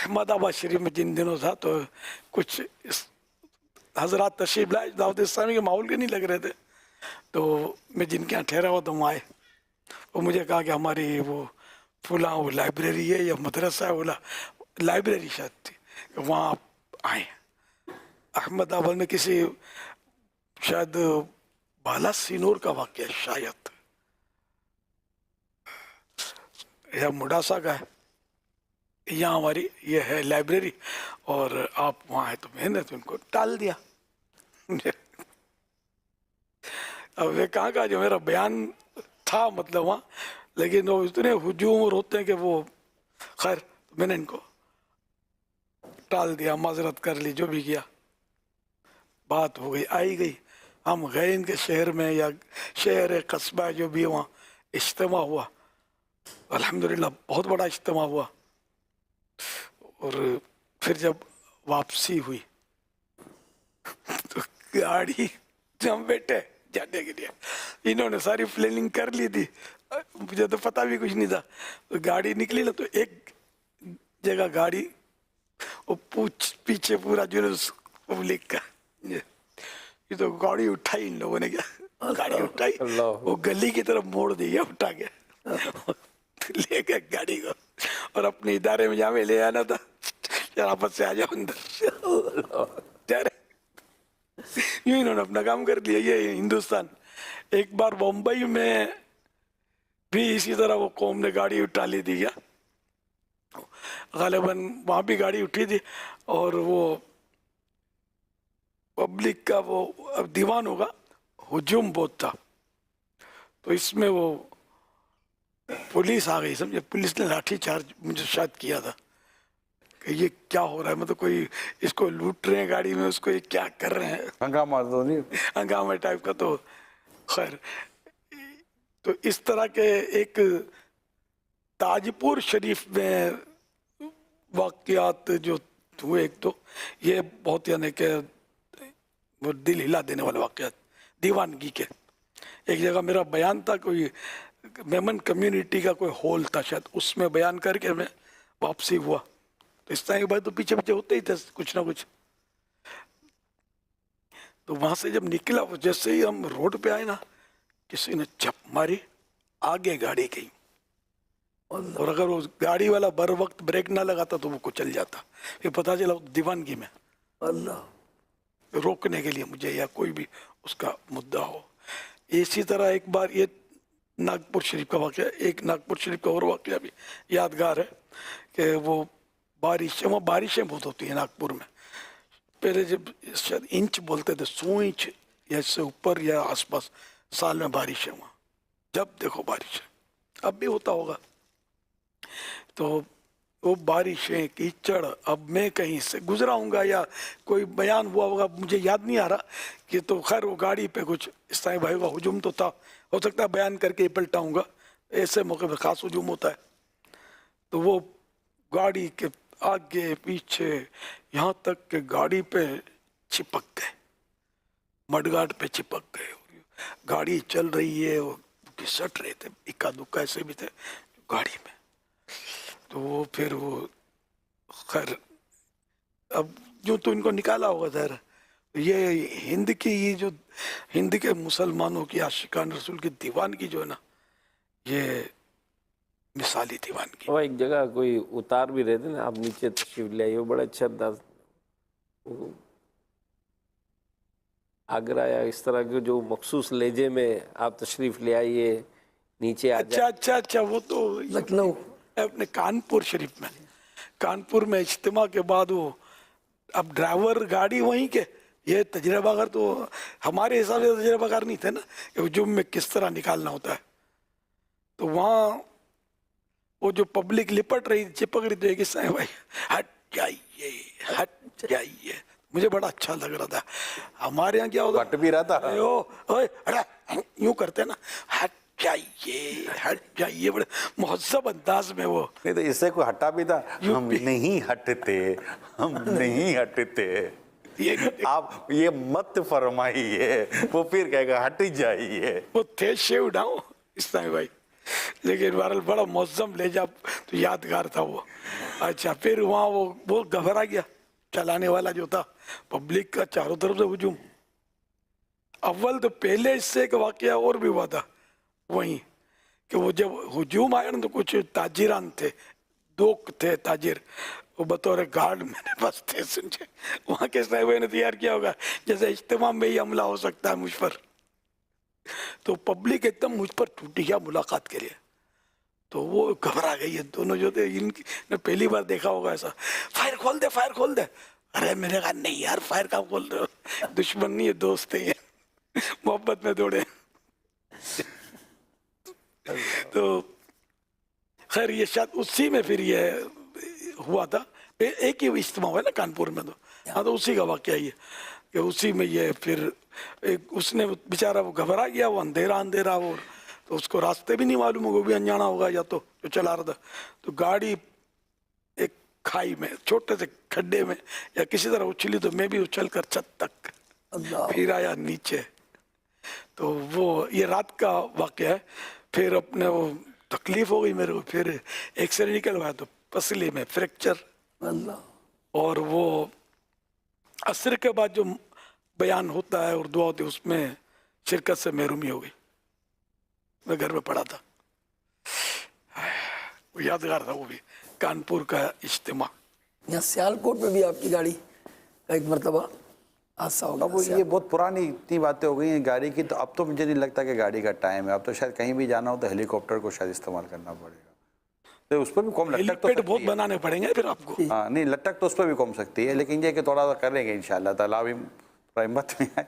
अहमदाबाद शरीफ में जिन दिनों था तो कुछ हजरात तशरीफ लाए, दाऊद इस्लामी के माहौल के नहीं लग रहे थे, तो मैं जिनके यहाँ ठहरा हुआ तो वहाँ आए। वो मुझे कहा कि हमारी वो फुला वो लाइब्रेरी है या मदरसा है, बोला लाइब्रेरी शायद थी, वहाँ आप आए। अहमदाबाद में किसी शायद बाला सिनोर का वाक्य शायद या मुडासा का है, यहाँ हमारी ये है लाइब्रेरी और आप वहाँ आए। तो मैंने तो उनको टाल दिया। अब वे कहाँ का जो मेरा बयान था मतलब वहाँ, लेकिन वो इतने हुजूम और होते हैं कि वो खैर, तो मैंने इनको टाल दिया, माजरत कर ली, जो भी किया, बात हो गई, आई गई। हम गए इनके शहर में या शहर कस्बा जो भी वहाँ इज्तिमा हुआ, अल्हम्दुलिल्लाह बहुत बड़ा इज्तिमा हुआ। और फिर जब वापसी हुई तो गाड़ी जब बैठे जाने के लिए, इन्होंने सारी प्लानिंग कर ली थी, मुझे तो पता भी कुछ नहीं था। तो गाड़ी निकली ना, तो एक जगह गाड़ी वो पीछे पूरा जुलूस पब्लिक का, ये तो गाड़ी उठाई इन लोगों ने, क्या गाड़ी उठाई, वो गली की तरफ मोड़ दी है उठा के, ले गए गाड़ी को और अपने इदारे में जहाँ ले आना था, शराफत से आ जाओ अंदर। यूं इन्होंने अपना काम कर लिया। ये हिंदुस्तान। एक बार बम्बई में भी इसी तरह वो कौम ने गाड़ी उठा ली थी, क्या गालिबन वहाँ भी गाड़ी उठी थी, और वो पब्लिक का वो अब दीवान होगा, हुजूम बहुत था, तो इसमें वो पुलिस आ गई, समझे, पुलिस ने लाठी चार्ज मुझे शायद किया था कि ये क्या हो रहा है, मतलब कोई इसको लूट रहे हैं गाड़ी में, उसको ये क्या कर रहे हैं, हंगामा तो नहीं, हंगामा टाइप का। तो खैर, तो इस तरह के एक ताजपुर शरीफ में वाकयात जो हुए, एक तो ये बहुत यानी कि वो दिल हिला देने वाले वाकयात दीवानगी के। एक जगह मेरा बयान था, कोई मेमन कम्युनिटी का कोई हॉल था शायद, उसमें बयान करके मैं वापसी हुआ। तो इस तरह के बाद तो पीछे पीछे होते ही थे कुछ ना कुछ। तो वहां से जब निकला, वो जैसे ही हम रोड पे आए ना, किसी ने झप मारी, आगे गाड़ी गई, और अगर वो गाड़ी वाला बर वक्त ब्रेक ना लगाता तो वो कुचल जाता। फिर पता चला दीवानगी में, अल्लाह, रोकने के लिए मुझे या कोई भी उसका मुद्दा हो। इसी तरह एक बार ये नागपुर शरीफ का वाक़या, एक नागपुर शरीफ का और वाक़या भी यादगार है कि वो वहाँ बारिशें बहुत होती हैं नागपुर में। पहले जब शायद इंच बोलते थे, 100 इंच या इससे ऊपर या आसपास साल में बारिश है वहाँ, जब देखो बारिश है, अब भी होता होगा। तो वो बारिशें, कीचड़, अब मैं कहीं से गुजरा हूँगा या कोई बयान हुआ होगा, मुझे याद नहीं आ रहा कि, तो खैर वो गाड़ी पे कुछ इस तरह भाई का हुजूम तो था, हो सकता है बयान करके ही पलटाऊँगा, ऐसे मौके पर खास हुजूम होता है। तो वो गाड़ी के आगे पीछे यहाँ तक के गाड़ी पे चिपक गए, मडगाट पे चिपक गए, गाड़ी चल रही है, वो घिसट रहे थे, इक्का दुक्का ऐसे भी थे गाड़ी में। तो वो फिर वो खैर, अब जो तो इनको निकाला होगा ज़ाहिर। ये हिंद की, ये जो हिंद के मुसलमानों की आशिकान रसूल की दीवानगी जो है ना, ये मिसाली दीवानगी। वो एक जगह कोई उतार भी रहते ना, आप नीचे तशरीफ ले आइए, वो बड़ा अच्छा अंदाज, आगरा या इस तरह के जो मखसूस लहजे में आप तशरीफ ले आइए, नीचे आ अच्छा अच्छा अच्छा, वो तो लखनऊ अपने कानपुर शरीफ में, कानपुर में इज्तिमा के बाद वो, अब ड्राइवर गाड़ी वहीं के, ये तजर्बाकार तो हमारे हिसाब से तजर्बाकार नहीं थे ना कि हुजूम में किस तरह निकालना होता है। तो वहाँ वो जो पब्लिक लिपट रही, चिपक रही, तो एक हिस्सा है भाई हट जाइए, हट जाइए, मुझे बड़ा अच्छा लग रहा था। हमारे यहाँ क्या होता, हट भी रहा था, यूं करते ना, हट जाइए, हट जाइए, बड़े मुहज्जब अंदाज में वो। नहीं तो इससे कोई हटा भी था, हम नहीं हटते, हम नहीं हटते, आप ये मत फरमाइए, वो फिर कहेगा हट जाइए। वो थे शेव डाउन इस तरह भाई, लेकिन बहरहाल बड़ा मौसम ले जा तो यादगार था वो। अच्छा, फिर वहाँ वो घबरा गया चलाने वाला जो था, पब्लिक का चारों तरफ से हुजूम। अव्वल तो पहले इससे एक वाकया और भी हुआ था वहीं, कि वो जब हुजूम आया ना तो कुछ ताजिरान थे, दो थे ताजिर, वो बतौर गार्ड मेरे पास थे। समझे, वहाँ के साहब ने तैयार किया होगा जैसे इज्तिमा में ही हमला हो सकता है मुझ पर। तो पब्लिक एकदम मुझ पर टूटी गया मुलाकात के लिए। तो वो घबरा गई है दोनों जो थे, इनकी ने पहली बार देखा होगा ऐसा। फायर खोल दे, फायर खोल दे। अरे मैंने कहा नहीं यार, फायर कहाँ खोल रहे हो, दुश्मन नहीं है, दोस्त है ये। मोहब्बत में दौड़े। तो खैर ये शायद उसी में फिर ये हुआ था, एक ही इज्तिमा हुआ है ना कानपुर में। तो हाँ, तो उसी का वाकया ही है कि उसी में ये फिर एक उसने बेचारा वो घबरा गया, वो अंधेरा अंधेरा, वो तो उसको रास्ते भी नहीं मालूम, वो भी अनजाना होगा या तो जो चला रहा था। तो गाड़ी एक खाई में, छोटे से खड्डे में या किसी तरह उछली, तो मैं भी उछल कर छत तक फिर आया नीचे। तो वो ये रात का वाकया है। फिर अपने वो तकलीफ हो गई मेरे को, फिर एक्सरे निकलवाया तो पसली में फ्रैक्चर। और वो असर के बाद जो बयान होता है और दुआ होती है, उसमें शिरकत से महरूमी हो गई। मैं घर में पड़ा था, वो यादगार था वो भी, कानपुर का इज्तिमा। यहाँ सियालकोट में भी आपकी गाड़ी का एक मरतबा हादसा हो गया। अब ये बहुत पुरानी इतनी बातें हो गई हैं गाड़ी की, तो अब तो मुझे नहीं लगता कि गाड़ी का टाइम है। अब तो शायद कहीं भी जाना हो तो हेलीकॉप्टर को शायद इस्तेमाल करना पड़ेगा। तो उस पर भी कम लटक तो हेलीपैड सकती बहुत है। बनाने पड़ेंगे फिर आपको। हाँ नहीं, लटक तो उस पर भी कम सकती है, लेकिन ये कि थोड़ा सा करेंगे इंशाल्लाह ताला, भी हिम्मत में आए।